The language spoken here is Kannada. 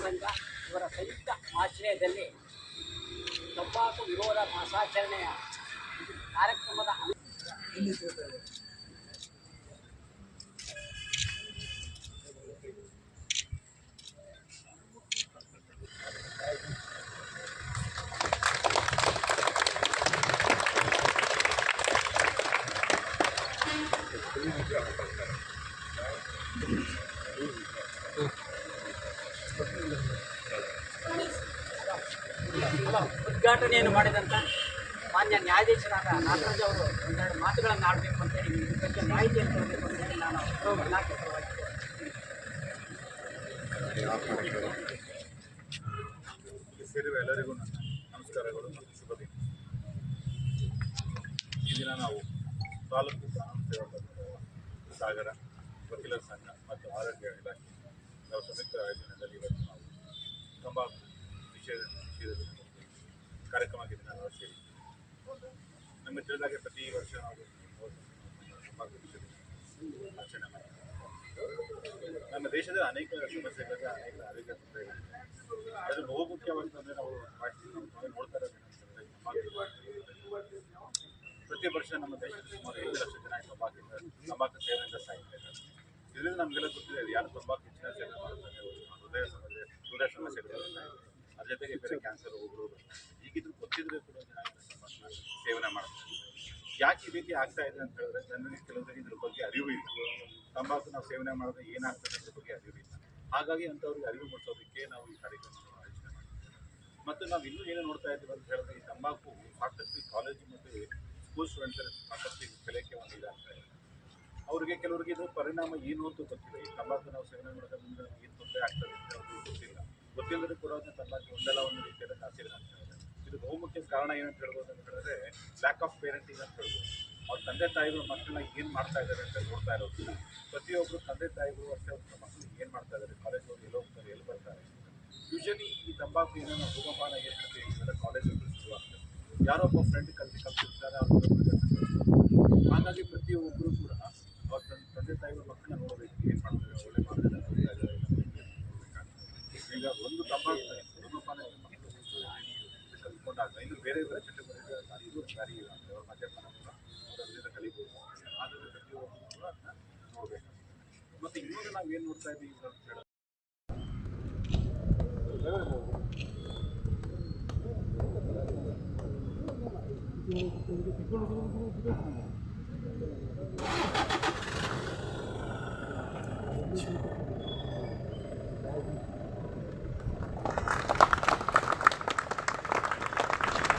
ಸಂಘ ಇವರ ಸಂಯುಕ್ತ ಆಶ್ರಯದಲ್ಲಿ ತಂಬಾಕು ವಿರೋಧ ಮಾಸಾಚರಣೆಯ ಕಾರ್ಯಕ್ರಮದ ಉದ್ಘಾಟನೆಯನ್ನು ಮಾಡಿದಂಥ ಮಾನ್ಯ ನ್ಯಾಯಾಧೀಶರಾದ ನಾಗರಾಜ್ ಅವರು ಒಂದೆರಡು ಮಾತುಗಳನ್ನು ಆಡಬೇಕು ಅಂತೇಳಿ ಇದ್ರ ಬಗ್ಗೆ ಮಾಹಿತಿಯನ್ನು ಕೊಡಬೇಕು ಅಂತೇಳಿ ನಾನು ಇಲಾಖೆ ಸೇರಿರುವ ಎಲ್ಲರಿಗೂ ನನ್ನ ನಮಸ್ಕಾರಗಳು ಮತ್ತು ಶುಭ ದಿನ. ಈ ದಿನ ನಾವು ತಾಲೂಕು ಕಾನೂನು ಸೇವಾ ಸಾಗರ ವಕೀಲರ ಸಂಘ ಮತ್ತು ಆರೋಗ್ಯ ಇಲಾಖೆ ನಾವು ಸಂಯುಕ್ತ ಆಯೋಜನೆಯಲ್ಲಿ ಇವತ್ತು ನಾವು ತಂಬಾಕು ನಿಷೇಧದ ಕಾರ್ಯಕ್ರಮಕ್ಕೆ ನಾವು ಸೇರಿ ನಮಗೆ ತಿಳಿದಾಗೆ ಪ್ರತಿ ವರ್ಷ ನಾವು ತಂಬಾಕು ನಿಷೇಧ ಆಚರಣೆ ಮಾಡ್ತೀವಿ. ನಮ್ಮ ದೇಶದ ಅನೇಕ ಸಮಸ್ಯೆಗಳಿಗೆ ಅನೇಕ ಆರೋಗ್ಯ ತೊಂದರೆಗಳಿವೆ. ಅದು ಬಹು ಮುಖ್ಯವಾದಂದರೆ ನಾವು ನೋಡ್ತಾ ಇರೋದು ಪ್ರತಿ ವರ್ಷ ನಮ್ಮ ದೇಶದ ಸುಮಾರು 5 ಲಕ್ಷ ಜನ ತಂಬಾಕು ಸೇವನೆಯಿಂದ ಸಾಯ್ತಾ ಇದ್ದಾರೆ. ಇದರಿಂದ ನಮಗೆಲ್ಲ ಗೊತ್ತಿದೆ ಯಾರು ತಂಬಾಕು ಹೆಚ್ಚಿನ ಸೇವನೆ ಮಾಡ್ತಾರೆ ಹೃದಯ ಸಮಸ್ಯೆಗಳು ಅದ್ರ ಜೊತೆಗೆ ಬೇರೆ ಕ್ಯಾನ್ಸರ್ ರೋಗಗಳು ಈಗಿದ್ರು ಗೊತ್ತಿದ್ರೆ ಕೂಡ ಜನ ತಂಬಾಕು ಸೇವನೆ ಮಾಡ್ತಾರೆ. ಯಾಕೆ ಈ ರೀತಿ ಆಗ್ತಾ ಇದೆ ಅಂತ ಹೇಳಿದ್ರೆ ಜನರಿಗೆ ಕೆಲವರಿಗೆ ಇದ್ರ ಬಗ್ಗೆ ಅರಿವು ಇಲ್ಲ. ತಂಬಾಕು ನಾವು ಸೇವನೆ ಮಾಡಿದ್ರೆ ಏನಾಗ್ತದೆ ಅದ್ರ ಬಗ್ಗೆ ಅರಿವು ಇಲ್ಲ. ಹಾಗಾಗಿ ಅಂಥವ್ರಿಗೆ ಅರಿವು ಮೂಡಿಸೋದಕ್ಕೆ ನಾವು ಈ ಕಾರ್ಯಕ್ರಮವನ್ನು ಆಯೋಜನೆ ಮಾಡ್ತೀವಿ. ಮತ್ತು ನಾವು ಇನ್ನೂ ಏನು ನೋಡ್ತಾ ಇದ್ದೀವಿ ಅಂತ ಹೇಳಿದ್ರೆ ಈ ತಂಬಾಕು ಸಾಕಷ್ಟು ಕಾಲೇಜು ಮತ್ತು ಸ್ಕೂಲ್ ಸ್ಟೂಡೆಂಟ್ಸ್ ಸಾಕಷ್ಟು ಕಲಿಯೋಕ್ಕೆ ಒಂದು ಇದಾಗ್ತಾ ಇದೆ. ಅವರಿಗೆ ಕೆಲವರಿಗೆ ಇದು ಪರಿಣಾಮ ಏನು ಅಂತ ಗೊತ್ತಿಲ್ಲ. ಈ ತಂಬಾಕು ನಾವು ಸೇವನೆ ಮಾಡೋದ್ರಿಂದ ಏನು ತೊಂದರೆ ಆಗ್ತದೆ ಅಂತ ಅವ್ರಿಗೆ ಗೊತ್ತಿಲ್ಲ. ಗೊತ್ತಿಲ್ಲರೂ ಕೂಡ ಅದನ್ನ ತಂಬಾಕು ಒಂದಲ್ಲ ಒಂದು ರೀತಿಯಲ್ಲಿ ಜಾಸ್ತಿ ಆಗ್ತಾ ಇದೆ. ಇದು ಬಹುಮುಖ್ಯ ಕಾರಣ ಏನಂತ ಹೇಳ್ಬೋದು ಅಂತ ಹೇಳಿದ್ರೆ ಲ್ಯಾಕ್ ಆಫ್ ಪೇರೆಂಟಿಂಗ್ ಅಂತ ಹೇಳ್ಬೋದು. ಅವ್ರ ತಂದೆ ತಾಯಿಗಳು ಮಕ್ಕಳನ್ನ ಏನು ಮಾಡ್ತಾ ಇದ್ದಾರೆ ಅಂತ ನೋಡ್ತಾ ಇರೋದು. ಪ್ರತಿಯೊಬ್ಬರು ತಂದೆ ತಾಯಿಗಳು ಅಷ್ಟೇ ಅವ್ರ ಮಕ್ಕಳು ಏನು ಮಾಡ್ತಾ ಇದ್ದಾರೆ, ಕಾಲೇಜ್ ಹೋಗಿ ಎಲ್ಲಿ ಹೋಗ್ತಾರೆ, ಎಲ್ಲಿ ಬರ್ತಾರೆ. ಯೂಶಲಿ ಈ ತಂಬಾಕು ಏನೇನೋ ಧೂಮಪಾನ ಏನು ಹೇಳ್ತೀವಿ ಇವೆಲ್ಲ ಕಾಲೇಜಲ್ಲಿ ಶುರುವಾಗ್ತದೆ. ಯಾರೋ ಒಬ್ಬ ಫ್ರೆಂಡ್ ಕಲ್ತಿರ್ತಾರೆ ಅವ್ರ. ಹಾಗಾಗಿ ಪ್ರತಿಯೊಬ್ಬರು ಕೂಡ ಅವ್ರ ತಂದೆ ತಾಯಿಗಳು ಮಕ್ಕಳನ್ನ ನೋಡಬೇಕು, ಏನು ಮಾಡ್ತಾರೆ, ಒಳ್ಳೆ ಮಾಡ್ತಾರೆ ಈಗ ಒಂದು ತಂಬಾಕು ಧೂಮಪಾನ ಕಲ್ತ್ಕೊಂಡಾಗ ಇನ್ನು ಬೇರೆ ಬೇರೆ ಚಟುವಟಿಕೆ ದಾರಿ ಇಲ್ಲ ಅಂತ ಅವ್ರ ಮದ್ಯಪಾನ ಕೂಡ ಅದರಿಂದ ಕಲಿಬೋದು. ಆದರೆ ಪ್ರತಿಯೊಬ್ಬರು ಕೂಡ ಅದನ್ನ ನೋಡಬೇಕು. ಮತ್ತು ಇನ್ನೊಂದು ನಾವೇನು ನೋಡ್ತಾ ಇದ್ದೀವಿ ಅಂತ ಹೇಳಿದ್ರೆ